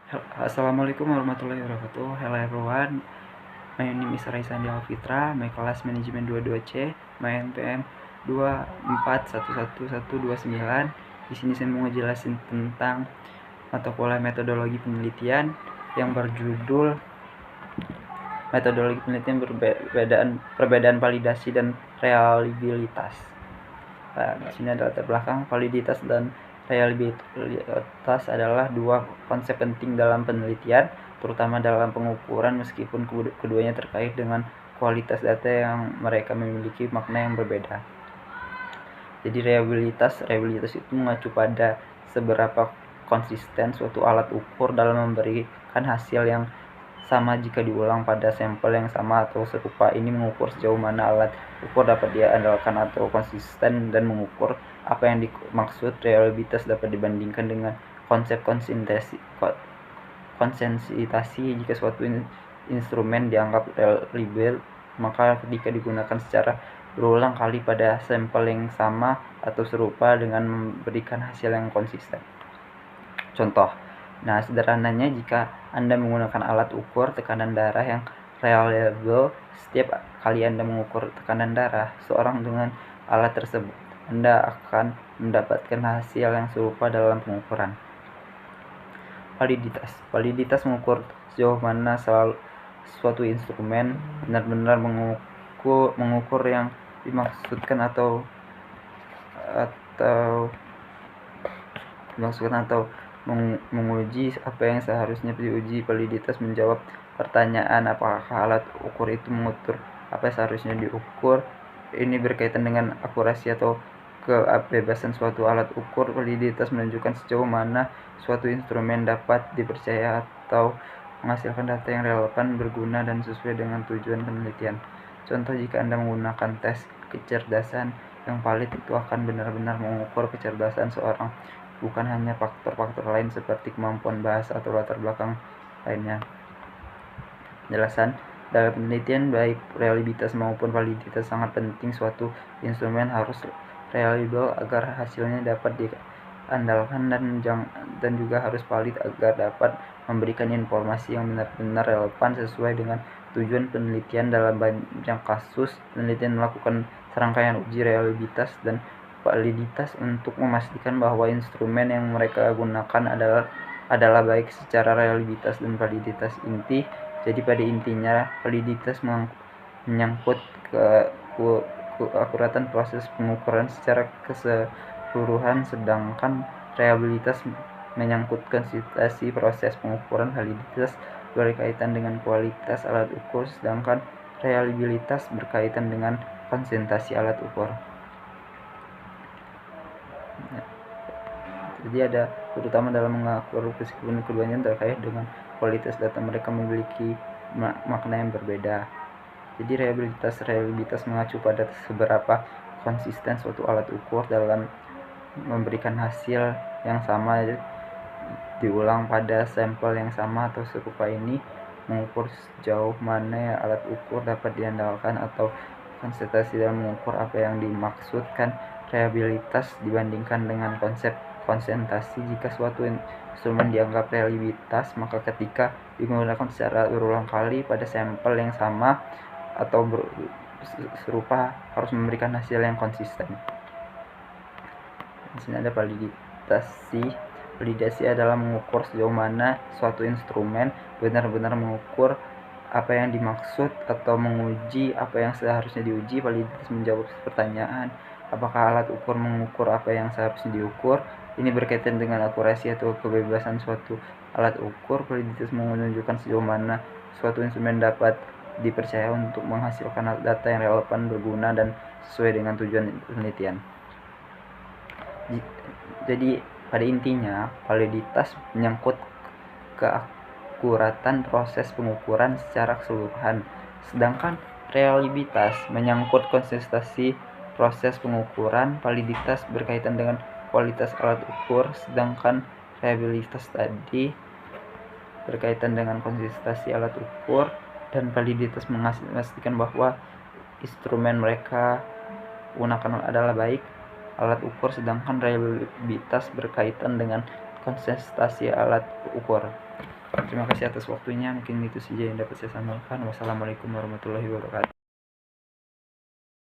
Assalamualaikum warahmatullahi wabarakatuh. Hello everyone. My name is Raisandi Alfitra. My class management 22C. My NPM 24111129. Di sini saya mau ngejelasin tentang mata pola metodologi penelitian yang berjudul metodologi penelitian perbedaan validasi dan reliabilitas. Nah, di sini ada latar belakang. Validitas dan reliabilitas adalah dua konsep penting dalam penelitian, terutama dalam pengukuran, meskipun keduanya terkait dengan kualitas data yang mereka memiliki makna yang berbeda. Jadi reliabilitas itu mengacu pada seberapa konsisten suatu alat ukur dalam memberikan hasil yang sama jika diulang pada sampel yang sama atau serupa. Ini mengukur sejauh mana alat ukur dapat diandalkan atau konsisten, dan mengukur apa yang dimaksud reliabilitas dapat dibandingkan dengan konsep konsensitasi. Jika suatu instrumen dianggap reliable, maka ketika digunakan secara berulang kali pada sampel yang sama atau serupa dengan memberikan hasil yang konsisten. Contoh, nah sederhananya, jika Anda menggunakan alat ukur tekanan darah yang reliable, setiap kali Anda mengukur tekanan darah seorang dengan alat tersebut, Anda akan mendapatkan hasil yang serupa dalam pengukuran. Validitas mengukur sejauh mana suatu instrumen benar-benar mengukur yang dimaksudkan atau menguji apa yang seharusnya diuji. Validitas menjawab pertanyaan apakah alat ukur itu mengukur apa yang seharusnya diukur. Ini berkaitan dengan akurasi atau kebebasan suatu alat ukur. Validitas menunjukkan sejauh mana suatu instrumen dapat dipercaya atau menghasilkan data yang relevan, berguna, dan sesuai dengan tujuan penelitian. Contoh, jika Anda menggunakan tes kecerdasan yang valid, itu akan benar-benar mengukur kecerdasan seorang, bukan hanya faktor-faktor lain seperti kemampuan bahasa atau latar belakang lainnya. Penjelasan: dalam penelitian, baik reliabilitas maupun validitas sangat penting. Suatu instrumen harus reliable agar hasilnya dapat diandalkan, dan juga harus valid agar dapat memberikan informasi yang benar-benar relevan sesuai dengan tujuan penelitian. Dalam banyak kasus, penelitian melakukan serangkaian uji reliabilitas dan validitas untuk memastikan bahwa instrumen yang mereka gunakan adalah baik secara reliabilitas dan validitas inti. Jadi pada intinya, validitas menyangkut keakuratan proses pengukuran secara keseluruhan, sedangkan reliabilitas menyangkut konsistensi proses pengukuran. Validitas berkaitan dengan kualitas alat ukur, sedangkan reliabilitas berkaitan dengan konsistensi alat ukur. Jadi ada terutama dalam mengakur, meskipun keduanya terkait dengan kualitas data, mereka memiliki makna yang berbeda. Jadi reliabilitas mengacu pada seberapa konsisten suatu alat ukur dalam memberikan hasil yang sama diulang pada sampel yang sama atau serupa. Ini mengukur sejauh mana alat ukur dapat diandalkan atau konsentrasi dalam mengukur apa yang dimaksudkan. Reliabilitas dibandingkan dengan konsep konsentrasi. Jika suatu instrumen dianggap reliabilitas, maka ketika digunakan secara berulang kali pada sampel yang sama atau serupa harus memberikan hasil yang konsisten. Di sini ada validasi. Validasi adalah mengukur sejauh mana suatu instrumen benar-benar mengukur apa yang dimaksud atau menguji apa yang seharusnya diuji. Validitas menjawab pertanyaan apakah alat ukur mengukur apa yang seharusnya diukur. Ini berkaitan dengan akurasi atau kebebasan suatu alat ukur. Validitas menunjukkan sejauh mana suatu instrumen dapat dipercaya untuk menghasilkan data yang relevan, berguna, dan sesuai dengan tujuan penelitian. Jadi pada intinya, validitas menyangkut keakuratan proses pengukuran secara keseluruhan, sedangkan reliabilitas menyangkut konsistensi proses pengukuran. Validitas berkaitan dengan kualitas alat ukur, sedangkan reliabilitas tadi berkaitan dengan konsistensi alat ukur. Dan validitas memastikan bahwa instrumen mereka gunakan adalah baik alat ukur, sedangkan reliabilitas berkaitan dengan konsistensi alat ukur. Terima kasih atas waktunya, mungkin itu saja yang dapat saya sampaikan. Wassalamualaikum warahmatullahi wabarakatuh.